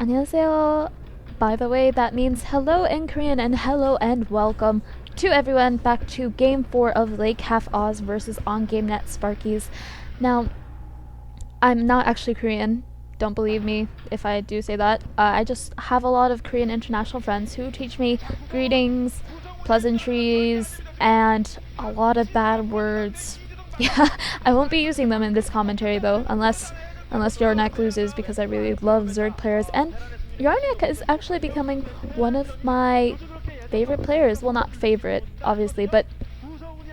안녕하세요. By the way, that means hello in Korean and hello and welcome to everyone back to Game 4 of Lecaf OZ versus OGN Sparkies. Now, I'm not actually Korean. Don't believe me if I do say that. I just have a lot of Korean international friends who teach me greetings, pleasantries, and a lot of bad words. Yeah, I won't be using them in this commentary though, unless Yarnc loses, because I really love Zerg players, and Yarnc is actually becoming one of my favorite players. Well, not favorite, obviously, but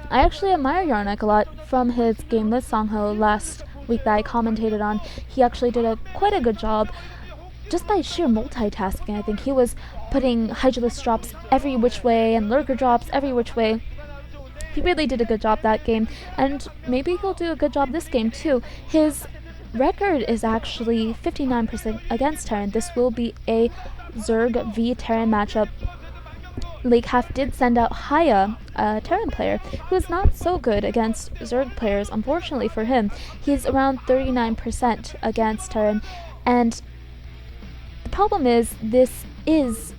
I actually admire Yarnc a lot from his game with Songho last week that I commentated on. He actually did quite a good job just by sheer multitasking. I think he was putting Hydralisk drops every which way and Lurker drops every which way. He really did a good job that game, and maybe he'll do a good job this game too. His record is actually 59% against Terran. This will be a Zerg v Terran matchup. Lecaf did send out HiyA, a Terran player, who is not so good against Zerg players, unfortunately for him. He's around 39% against Terran, and the problem is, this is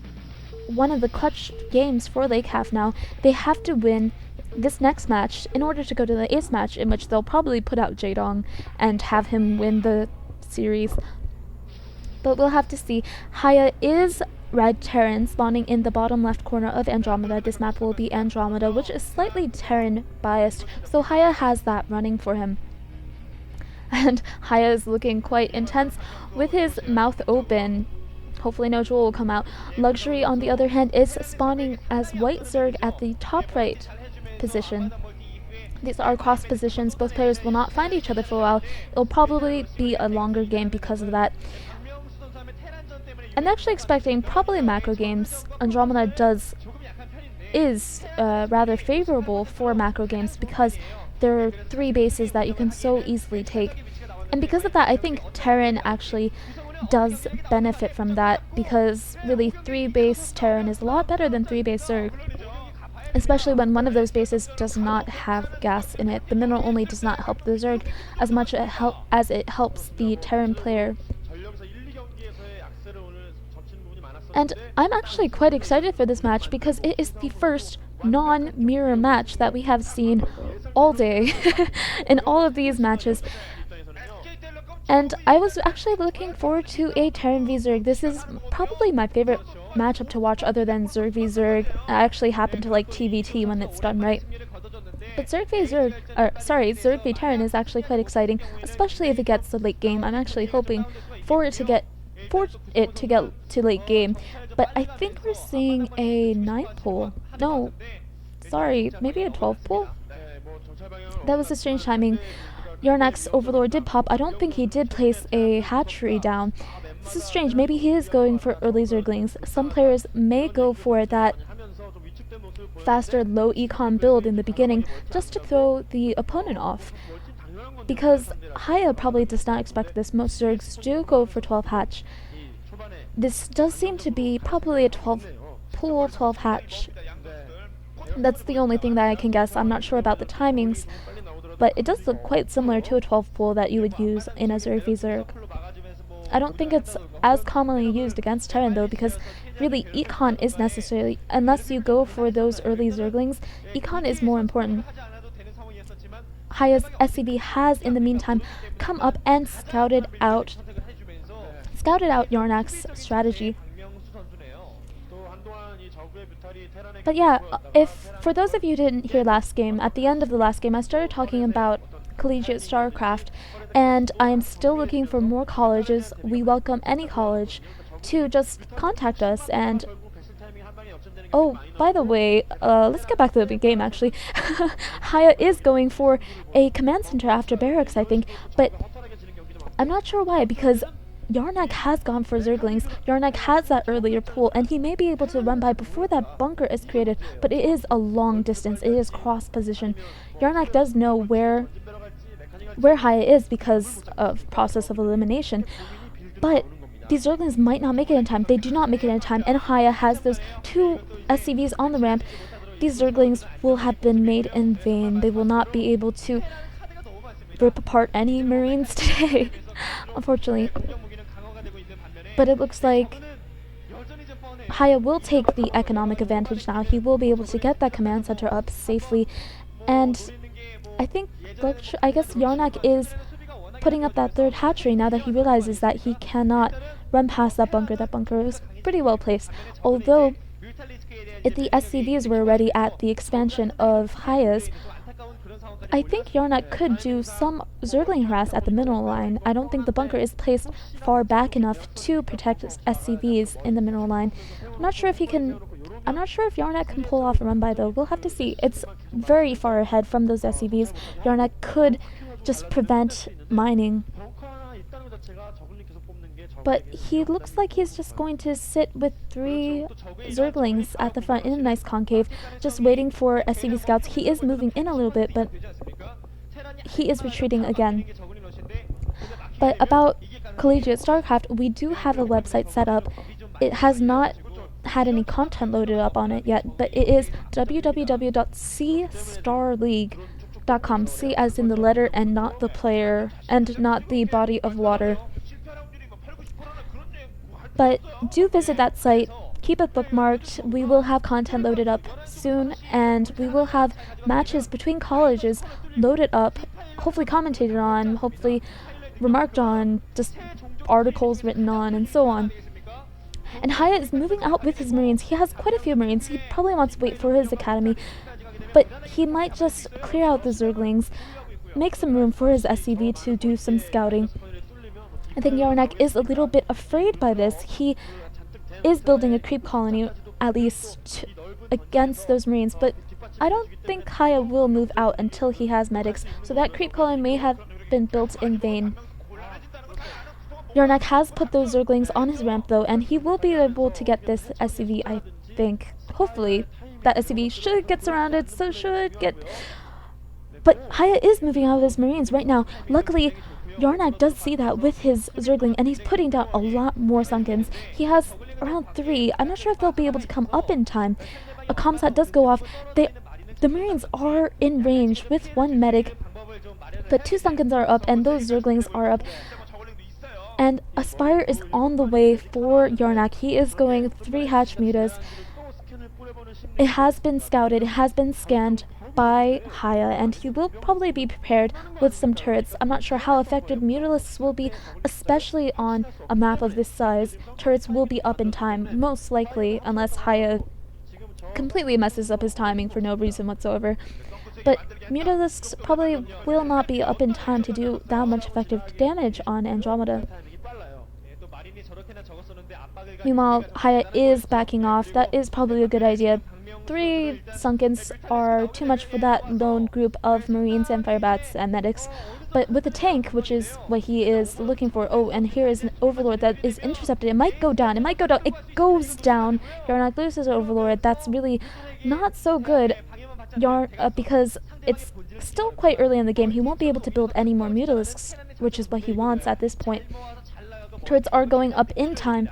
one of the clutch games for Lecaf now. They have to win this next match in order to go to the ace match, in which they'll probably put out Jaedong and have him win the series. But we'll have to see. HiyA is red Terran spawning in the bottom left corner of Andromeda. This map will be Andromeda, which is slightly Terran biased, so HiyA has that running for him. And HiyA is looking quite intense with his mouth open. Hopefully no jewel will come out. Luxury, on the other hand, is spawning as white Zerg at the top right position. These are cross positions. Both players will not find each other for a while. It'll probably be a longer game because of that. I'm actually expecting probably macro games. Andromeda is rather favorable for macro games because there are 3 bases that you can so easily take. And because of that, I think Terran actually does benefit from that, because really 3 base Terran is a lot better than 3 base Zerg. Especially when one of those bases does not have gas in it. The mineral only does not help the Zerg as much as it helps the Terran player. And I'm actually quite excited for this match because it is the first non-mirror match that we have seen all day in all of these matches. And I was actually looking forward to a Terran v Zerg. This is probably my favorite matchup to watch other than Zerg v Zerg. I actually happen to like TVT when it's done right. But Zerg v Terran is actually quite exciting, especially if it gets to late game. I'm actually hoping for it to get to late game. But I think we're seeing a 9 pull. No, sorry, maybe a 12 pull? That was a strange timing. Yarnc's Overlord did pop. I don't think he did place a hatchery down. This is strange. Maybe he is going for early Zerglings. Some players may go for that faster low econ build in the beginning just to throw the opponent off. Because HiyA probably does not expect this. Most Zergs do go for 12 hatch. This does seem to be probably a 12 pull, 12 hatch. That's the only thing that I can guess. I'm not sure about the timings, but it does look quite similar to a 12 pull that you would use in a Zerg v Zerg. I don't think it's as commonly used against Terran though, because really econ is necessary. Unless you go for those early Zerglings, econ is more important. HiyA's SCV has in the meantime come up and scouted out Yarnc's strategy. But yeah, if for those of you who didn't hear last game, at the end of the last game I started talking about collegiate StarCraft, and I am still looking for more colleges. We welcome any college to just contact us. And oh, by the way, let's get back to the game actually. HiyA is going for a command center after barracks, I think, but I'm not sure why, because Yarnc has gone for Zerglings. Yarnc has that earlier pool, and he may be able to run by before that bunker is created, but it is a long distance. It is cross position. Yarnc does know where HiyA is because of process of elimination, but these Zerglings might not make it in time. They do not make it in time, and HiyA has those 2 SCVs on the ramp. These Zerglings will have been made in vain. They will not be able to rip apart any Marines today, unfortunately. But it looks like HiyA will take the economic advantage now. He will be able to get that command center up safely. And I guess Yarnc is putting up that third hatchery now that he realizes that he cannot run past that bunker. That bunker is pretty well placed. Although, if the SCVs were ready at the expansion of HiyA's, I think Yarnc could do some Zergling harass at the mineral line. I don't think the bunker is placed far back enough to protect SCVs in the mineral line. I'm not sure if Yarnc can pull off a run by though. We'll have to see. It's very far ahead from those SCVs. Yarnc could just prevent mining. But he looks like he's just going to sit with 3 Zerglings at the front in a nice concave, just waiting for SCV scouts. He is moving in a little bit, but he is retreating again. But about Collegiate StarCraft, we do have a website set up. It has not had any content loaded up on it yet, but it is www.cstarleague.com. C as in the letter and not the player, and not the body of water. But do visit that site, keep it bookmarked. We will have content loaded up soon, and we will have matches between colleges loaded up, hopefully commentated on, hopefully remarked on, just articles written on, and so on. And HiyA is moving out with his Marines. He has quite a few Marines. He probably wants to wait for his academy, but he might just clear out the Zerglings, make some room for his SCV to do some scouting. I think Yarnc is a little bit afraid by this. He is building a creep colony, at least against those Marines, but I don't think HiyA will move out until he has medics, so that creep colony may have been built in vain. Yarnc has put those Zerglings on his ramp though, and he will be able to get this SCV, I think. Hopefully, that SCV should get surrounded, so should get... But HiyA is moving out of his Marines right now. Luckily, Yarnc does see that with his Zergling, and he's putting down a lot more Sunkens. He has around 3. I'm not sure if they'll be able to come up in time. A comsat does go off. The Marines are in range with 1 medic, but 2 Sunkens are up, and those Zerglings are up. And a Spire is on the way for Yarnc. He is going 3 hatch mutas. It has been scouted, it has been scanned by HiyA, and he will probably be prepared with some turrets. I'm not sure how effective Mutalisks will be, especially on a map of this size. Turrets will be up in time, most likely, unless HiyA completely messes up his timing for no reason whatsoever. But Mutalisks probably will not be up in time to do that much effective damage on Andromeda. Meanwhile, HiyA is backing off. That is probably a good idea. 3 Sunkens are too much for that lone group of Marines and Firebats and Medics. But with a tank, which is what he is looking for... Oh, and here is an Overlord that is intercepted. It might go down. It might go down. It goes down. Yarnc loses Overlord. That's really not so good. Because it's still quite early in the game. He won't be able to build any more Mutalisks, which is what he wants at this point. Turrets are going up in time.